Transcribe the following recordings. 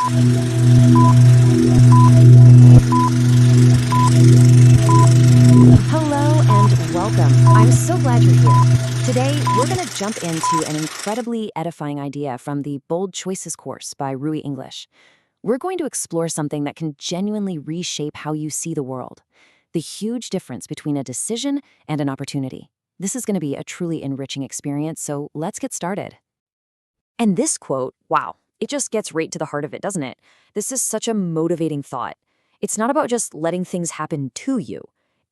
Hello and welcome. I'm so glad you're here. Today, we're going to jump into an incredibly edifying idea from the Bold Choices course by RuiEnglish. We're going to explore something that can genuinely reshape how you see the world, the huge difference between a decision and an opportunity. This is going to be a truly enriching experience, so let's get started. And this quote, wow, it just gets right to the heart of it, doesn't it? This is such a motivating thought. It's not about just letting things happen to you.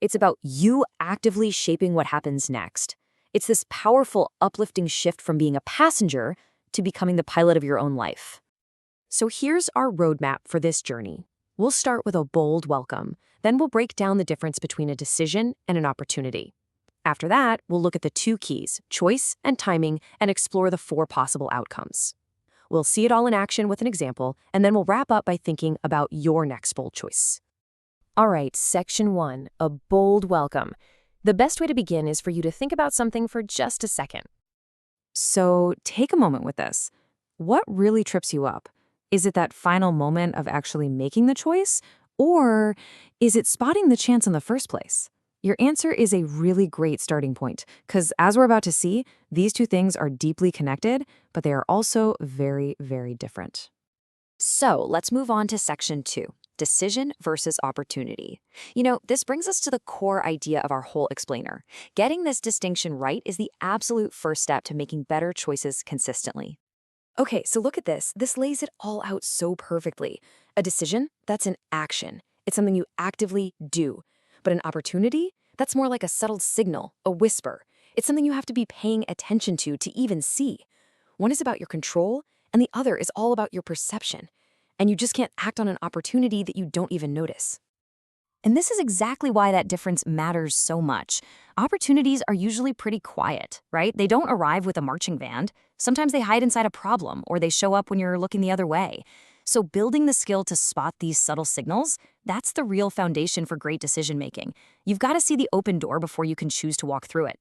It's about you actively shaping what happens next. It's this powerful, uplifting shift from being a passenger to becoming the pilot of your own life. So here's our roadmap for this journey. We'll start with a bold welcome. Then we'll break down the difference between a decision and an opportunity. After that, we'll look at the two keys, choice and timing, and explore the four possible outcomes. We'll see it all in action with an example, and then we'll wrap up by thinking about your next bold choice. All right, section 1, a bold welcome. The best way to begin is for you to think about something for just a second. So take a moment with this. What really trips you up? Is it that final moment of actually making the choice? Or is it spotting the chance in the first place? Your answer is a really great starting point, because as we're about to see, these two things are deeply connected, but they are also very, very different. So let's move on to section 2. Decision versus opportunity. This brings us to the core idea of our whole explainer. Getting this distinction right is the absolute first step to making better choices consistently. Okay, so look at this. This lays it all out so perfectly. A decision, that's an action. It's something you actively do. But an opportunity, that's more like a subtle signal, a whisper. It's something you have to be paying attention to even see. One is about your control, and the other is all about your perception. And you just can't act on an opportunity that you don't even notice. And this is exactly why that difference matters so much. Opportunities are usually pretty quiet, right? They don't arrive with a marching band. Sometimes they hide inside a problem, or they show up when you're looking the other way. So building the skill to spot these subtle signals, that's the real foundation for great decision-making. You've got to see the open door before you can choose to walk through it.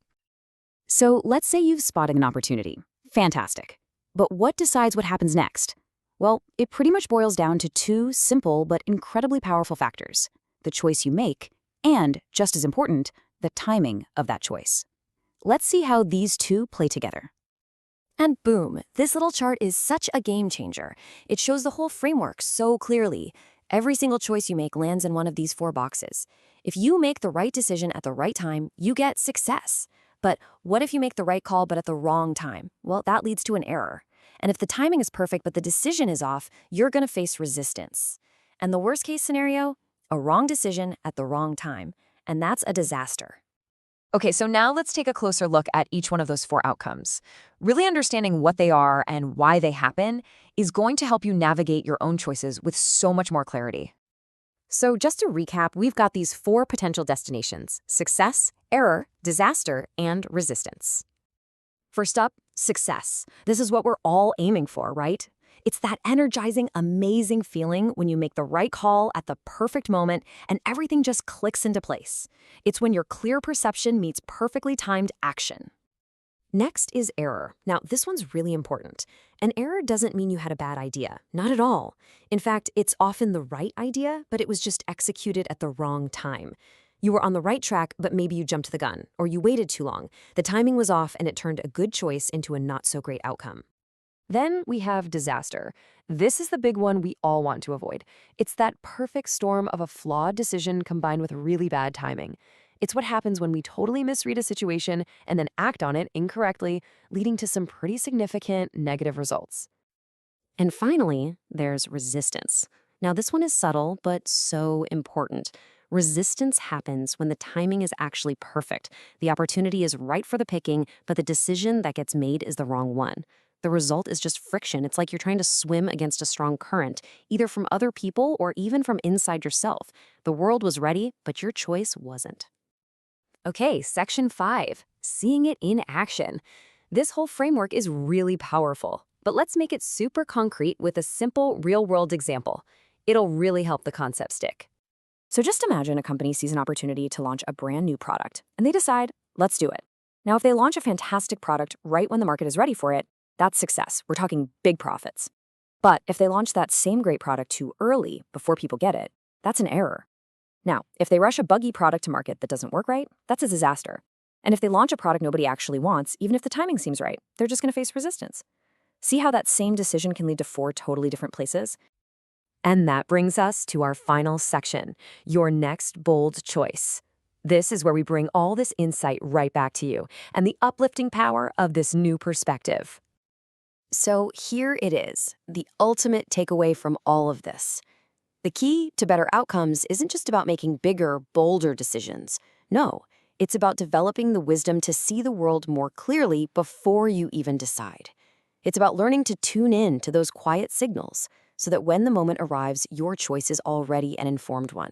So let's say you've spotted an opportunity. Fantastic. But what decides what happens next? Well, it pretty much boils down to two simple but incredibly powerful factors: the choice you make, and, just as important, the timing of that choice. Let's see how these two play together. And boom, this little chart is such a game changer. It shows the whole framework so clearly. Every single choice you make lands in one of these four boxes. If you make the right decision at the right time, you get success. But what if you make the right call but at the wrong time? Well, that leads to an error. And if the timing is perfect but the decision is off, you're going to face resistance. And the worst case scenario? A wrong decision at the wrong time. And that's a disaster. Okay, so now let's take a closer look at each one of those four outcomes. Really understanding what they are and why they happen is going to help you navigate your own choices with so much more clarity. So just to recap, we've got these four potential destinations: success, error, disaster, and resistance. First up, success. This is what we're all aiming for, right? It's that energizing, amazing feeling when you make the right call at the perfect moment and everything just clicks into place. It's when your clear perception meets perfectly timed action. Next is error. Now, this one's really important. An error doesn't mean you had a bad idea. Not at all. In fact, it's often the right idea, but it was just executed at the wrong time. You were on the right track, but maybe you jumped the gun, or you waited too long. The timing was off, and it turned a good choice into a not-so-great outcome. Then we have disaster. This is the big one we all want to avoid. It's that perfect storm of a flawed decision combined with really bad timing. It's what happens when we totally misread a situation and then act on it incorrectly, leading to some pretty significant negative results. And finally, there's resistance. Now, this one is subtle, but so important. Resistance happens when the timing is actually perfect. The opportunity is right for the picking, but the decision that gets made is the wrong one. The result is just friction. It's like you're trying to swim against a strong current, either from other people or even from inside yourself. The world was ready, but your choice wasn't. Okay, section 5, seeing it in action. This whole framework is really powerful, but let's make it super concrete with a simple real-world example. It'll really help the concept stick. So just imagine a company sees an opportunity to launch a brand new product, and they decide, let's do it. Now, if they launch a fantastic product right when the market is ready for it, that's success. We're talking big profits. But if they launch that same great product too early, before people get it, that's an error. Now, if they rush a buggy product to market that doesn't work right, that's a disaster. And if they launch a product nobody actually wants, even if the timing seems right, they're just going to face resistance. See how that same decision can lead to 4 totally different places? And that brings us to our final section, your next bold choice. This is where we bring all this insight right back to you and the uplifting power of this new perspective. So here it is, the ultimate takeaway from all of this. The key to better outcomes isn't just about making bigger, bolder decisions. No, it's about developing the wisdom to see the world more clearly before you even decide. It's about learning to tune in to those quiet signals so that when the moment arrives, your choice is already an informed one.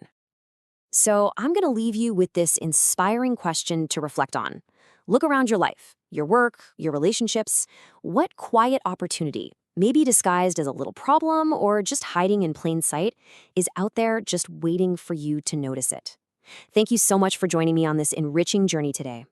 So I'm going to leave you with this inspiring question to reflect on. Look around your life, your work, your relationships. What quiet opportunity, maybe disguised as a little problem or just hiding in plain sight, is out there just waiting for you to notice it? Thank you so much for joining me on this enriching journey today.